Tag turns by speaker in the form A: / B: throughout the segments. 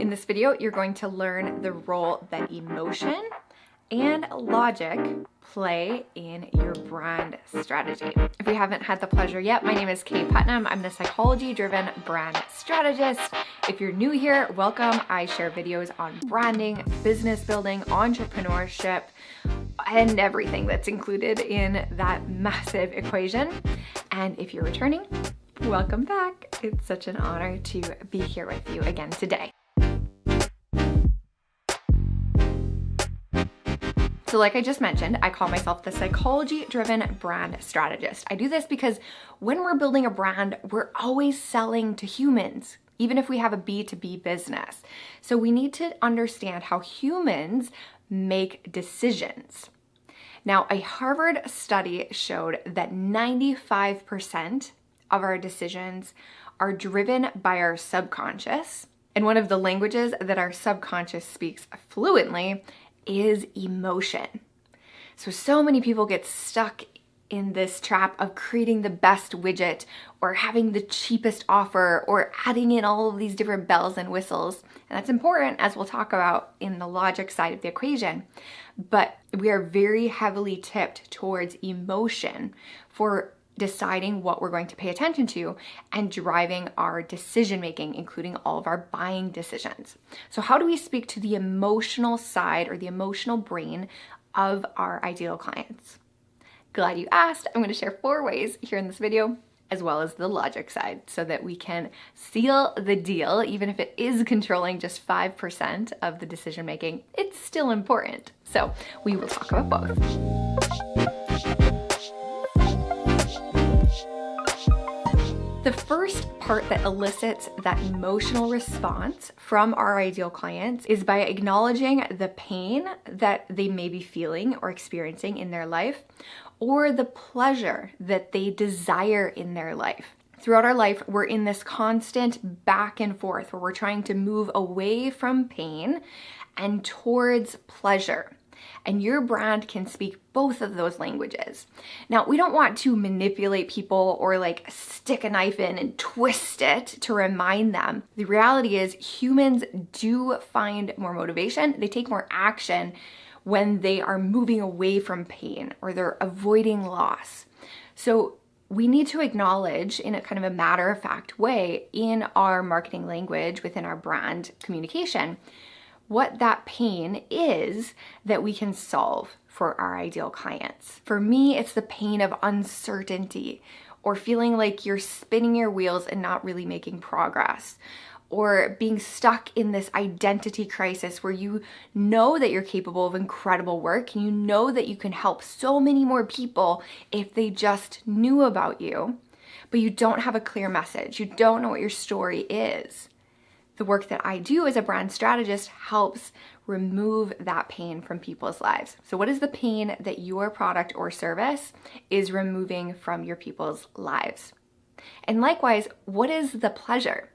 A: In this video, you're going to learn the role that emotion and logic play in your brand strategy. If you haven't had the pleasure yet, my name is Kaye Putnam. I'm the psychology-driven brand strategist. If you're new here, welcome. I share videos on branding, business building, entrepreneurship, and everything that's included in that massive equation. And if you're returning, welcome back. It's such an honor to be here with you again today. So like I just mentioned, I call myself the psychology-driven brand strategist. I do this because when we're building a brand, we're always selling to humans, even if we have a B2B business. So we need to understand how humans make decisions. Now, a Harvard study showed that 95% of our decisions are driven by our subconscious. And one of the languages that our subconscious speaks fluently is emotion. So many people get stuck in this trap of creating the best widget or having the cheapest offer or adding in all of these different bells and whistles. And that's important, as we'll talk about in the logic side of the equation. But we are very heavily tipped towards emotion for deciding what we're going to pay attention to and driving our decision making, including all of our buying decisions. So how do we speak to the emotional side or the emotional brain of our ideal clients? Glad you asked. I'm going to share 4 ways here in this video, as well as the logic side, so that we can seal the deal. Even if it is controlling just 5% of the decision making, it's still important. So we will talk about both. The first part that elicits that emotional response from our ideal clients is by acknowledging the pain that they may be feeling or experiencing in their life, or the pleasure that they desire in their life. Throughout our life, we're in this constant back and forth where we're trying to move away from pain and towards pleasure. And your brand can speak both of those languages. Now, we don't want to manipulate people or like stick a knife in and twist it to remind them. The reality is humans do find more motivation. They take more action when they are moving away from pain or they're avoiding loss. So we need to acknowledge in a kind of a matter-of-fact way in our marketing language within our brand communication what that pain is that we can solve for our ideal clients. For me, it's the pain of uncertainty or feeling like you're spinning your wheels and not really making progress, or being stuck in this identity crisis where you know that you're capable of incredible work and you know that you can help so many more people if they just knew about you, but you don't have a clear message. You don't know what your story is. The work that I do as a brand strategist helps remove that pain from people's lives. So what is the pain that your product or service is removing from your people's lives? And likewise, what is the pleasure?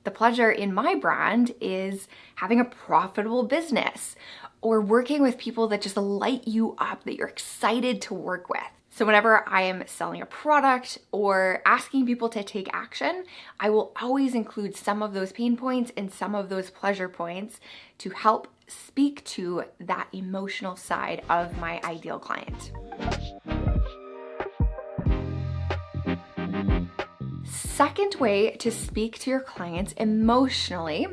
A: The pleasure in my brand is having a profitable business or working with people that just light you up, that you're excited to work with. So whenever I am selling a product or asking people to take action, I will always include some of those pain points and some of those pleasure points to help speak to that emotional side of my ideal client. Second way to speak to your clients emotionally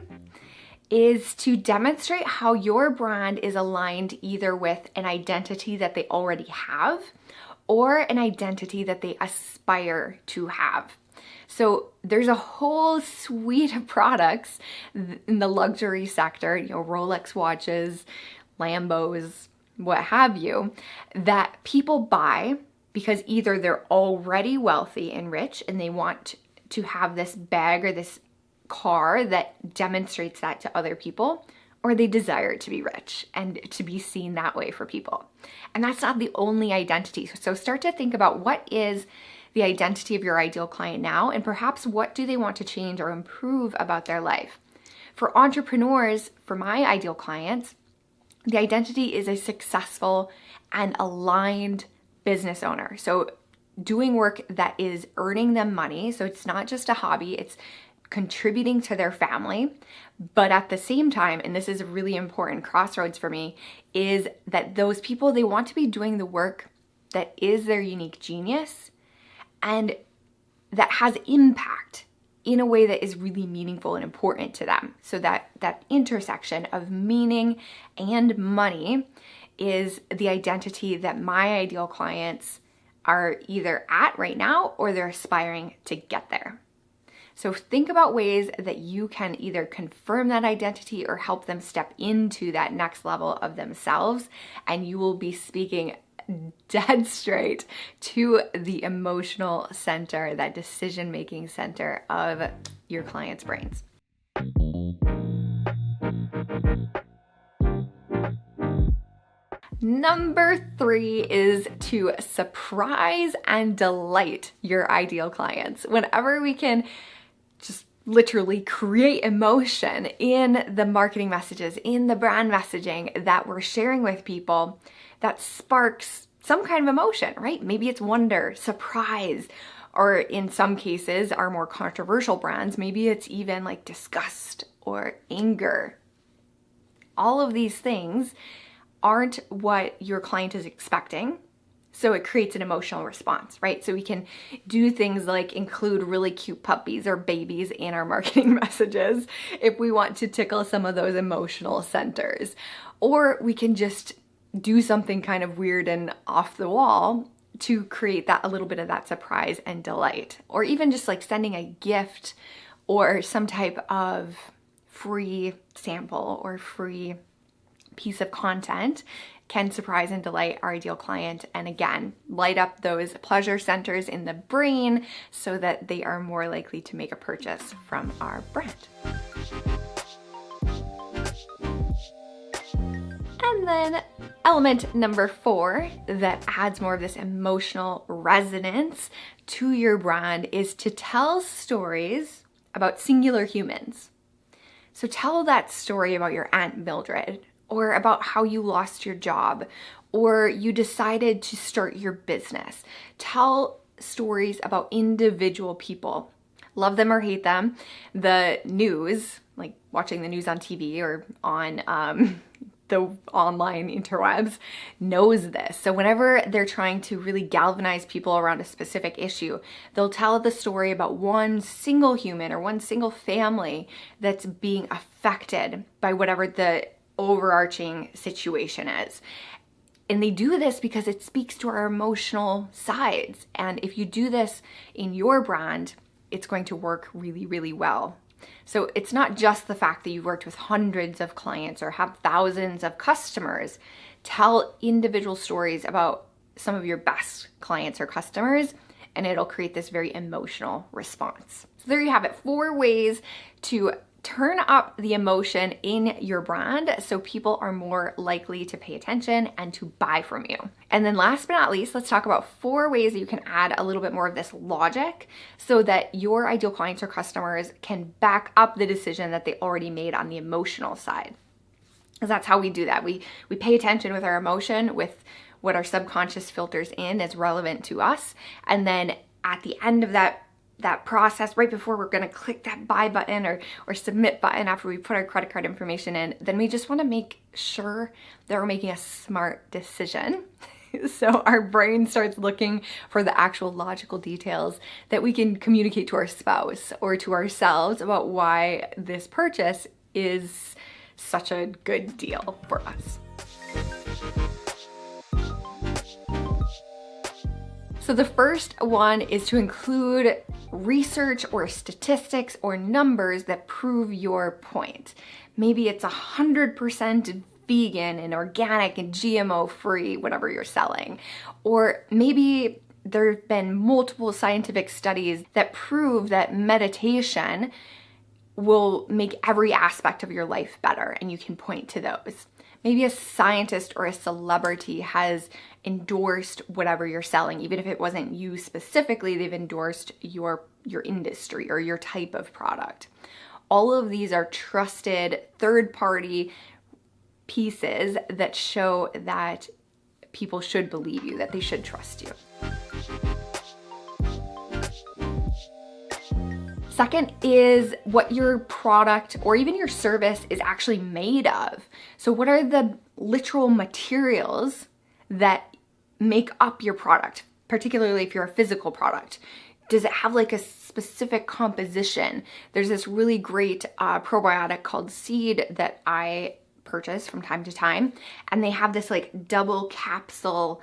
A: is to demonstrate how your brand is aligned either with an identity that they already have or an identity that they aspire to have. So there's a whole suite of products in the luxury sector, Rolex watches, Lambos, what have you, that people buy because either they're already wealthy and rich and they want to have this bag or this car that demonstrates that to other people, or they desire to be rich and to be seen that way for people. And that's not the only identity. So start to think about what is the identity of your ideal client now, and perhaps what do they want to change or improve about their life. For entrepreneurs, for my ideal clients, the identity is a successful and aligned business owner. So doing work that is earning them money. So it's not just a hobby, it's contributing to their family, but at the same time, and this is a really important crossroads for me, is that those people, they want to be doing the work that is their unique genius and that has impact in a way that is really meaningful and important to them. So that intersection of meaning and money is the identity that my ideal clients are either at right now or they're aspiring to get there. So think about ways that you can either confirm that identity or help them step into that next level of themselves, and you will be speaking dead straight to the emotional center, that decision-making center of your clients' brains. Number 3 is to surprise and delight your ideal clients. Whenever we can just literally create emotion in the marketing messages, in the brand messaging that we're sharing with people, that sparks some kind of emotion, right? Maybe it's wonder, surprise, or in some cases, our more controversial brands, maybe it's even like disgust or anger. All of these things aren't what your client is expecting. So it creates an emotional response, right? So we can do things like include really cute puppies or babies in our marketing messages if we want to tickle some of those emotional centers. Or we can just do something kind of weird and off the wall to create that a little bit of that surprise and delight. Or even just like sending a gift or some type of free sample or free piece of content can surprise and delight our ideal client, and again, light up those pleasure centers in the brain so that they are more likely to make a purchase from our brand. And then element number 4 that adds more of this emotional resonance to your brand is to tell stories about singular humans. So tell that story about your Aunt Mildred, or about how you lost your job, or you decided to start your business. Tell stories about individual people. Love them or hate them. The news, like watching the news on TV or on the online interwebs, knows this. So whenever they're trying to really galvanize people around a specific issue, they'll tell the story about one single human or one single family that's being affected by whatever the overarching situation is. And they do this because it speaks to our emotional sides. And if you do this in your brand, it's going to work really, really well. So it's not just the fact that you've worked with hundreds of clients or have thousands of customers. Tell individual stories about some of your best clients or customers, and it'll create this very emotional response. So there you have it, 4 ways to turn up the emotion in your brand so people are more likely to pay attention and to buy from you. And then last but not least, let's talk about 4 ways that you can add a little bit more of this logic so that your ideal clients or customers can back up the decision that they already made on the emotional side. Because that's how we do that. We pay attention with our emotion, with what our subconscious filters in as relevant to us. And then at the end of that process, right before we're going to click that buy button or submit button after we put our credit card information in, then we just want to make sure that we're making a smart decision. So our brain starts looking for the actual logical details that we can communicate to our spouse or to ourselves about why this purchase is such a good deal for us. So the first one is to include research or statistics or numbers that prove your point. Maybe it's 100% vegan and organic and GMO free, whatever you're selling. Or maybe there have been multiple scientific studies that prove that meditation will make every aspect of your life better, and you can point to those. Maybe a scientist or a celebrity has endorsed whatever you're selling. Even if it wasn't you specifically, they've endorsed your industry or your type of product. All of these are trusted third-party pieces that show that people should believe you, that they should trust you. Second is what your product or even your service is actually made of. So what are the literal materials that make up your product, particularly if you're a physical product? Does it have like a specific composition? There's this really great probiotic called Seed that I purchase from time to time, and they have this like double capsule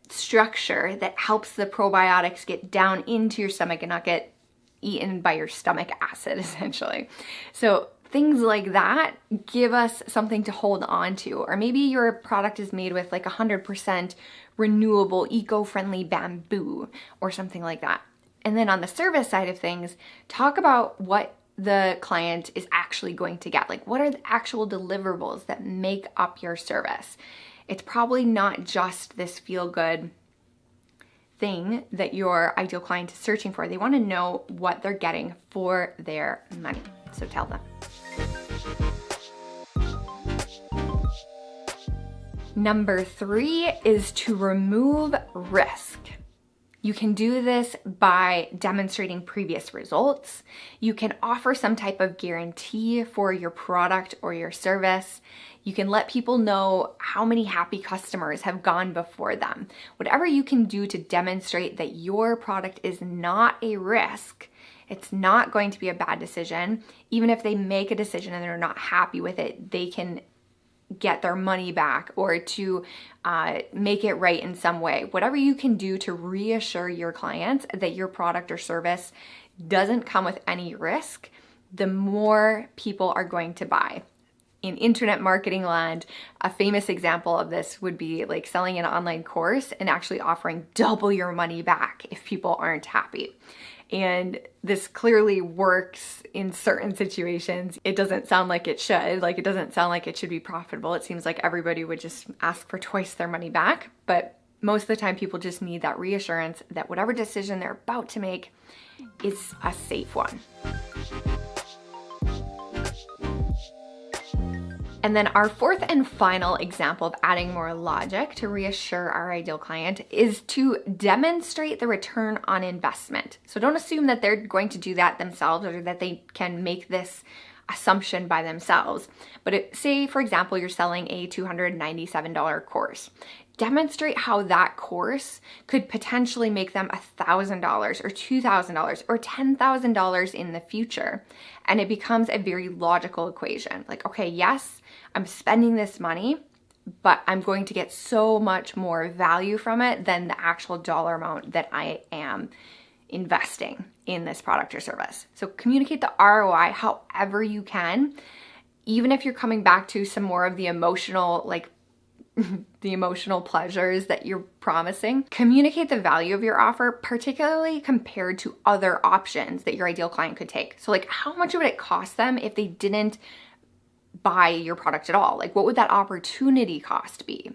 A: structure that helps the probiotics get down into your stomach and not get eaten by your stomach acid, essentially. So things like that give us something to hold on to. Or maybe your product is made with like 100% renewable, eco-friendly bamboo or something like that. And then on the service side of things, talk about what the client is actually going to get. Like, what are the actual deliverables that make up your service? It's probably not just this feel-good thing that your ideal client is searching for. They want to know what they're getting for their money. So tell them. Number 3 is to remove risk. You can do this by demonstrating previous results. You can offer some type of guarantee for your product or your service. You can let people know how many happy customers have gone before them. Whatever you can do to demonstrate that your product is not a risk, it's not going to be a bad decision. Even if they make a decision and they're not happy with it, they can get their money back or to make it right in some way. Whatever you can do to reassure your clients that your product or service doesn't come with any risk, the more people are going to buy. In internet marketing land, a famous example of this would be like selling an online course and actually offering double your money back if people aren't happy. And this clearly works in certain situations. It doesn't sound like it should. Like, it doesn't sound like it should be profitable. It seems like everybody would just ask for twice their money back. But most of the time, people just need that reassurance that whatever decision they're about to make is a safe one. And then our fourth and final example of adding more logic to reassure our ideal client is to demonstrate the return on investment. So don't assume that they're going to do that themselves or that they can make this assumption by themselves. But say, for example, you're selling a $297 course. Demonstrate how that course could potentially make them $1,000 or $2,000 or $10,000 in the future. And it becomes a very logical equation. Like, okay, yes, I'm spending this money, but I'm going to get so much more value from it than the actual dollar amount that I am investing in this product or service. So communicate the ROI however you can, even if you're coming back to some more of the emotional, like the emotional pleasures that you're promising. Communicate the value of your offer, particularly compared to other options that your ideal client could take. So like, how much would it cost them if they didn't buy your product at all? Like, what would that opportunity cost be?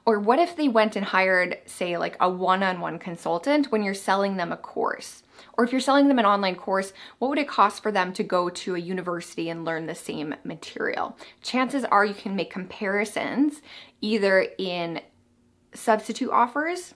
A: Or what if they went and hired, say, like a one-on-one consultant when you're selling them a course? Or if you're selling them an online course, what would it cost for them to go to a university and learn the same material? Chances are you can make comparisons either in substitute offers,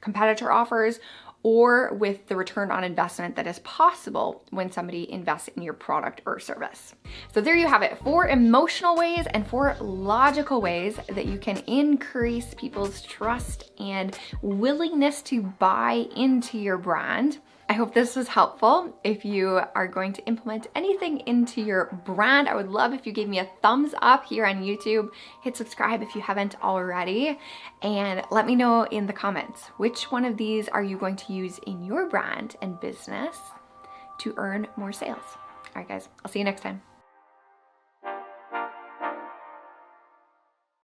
A: competitor offers, or with the return on investment that is possible when somebody invests in your product or service. So there you have it, 4 emotional ways and 4 logical ways that you can increase people's trust and willingness to buy into your brand. I hope this was helpful. If you are going to implement anything into your brand, I would love if you gave me a thumbs up here on YouTube. Hit subscribe if you haven't already, and let me know in the comments, which one of these are you going to use in your brand and business to earn more sales? All right, guys, I'll see you next time.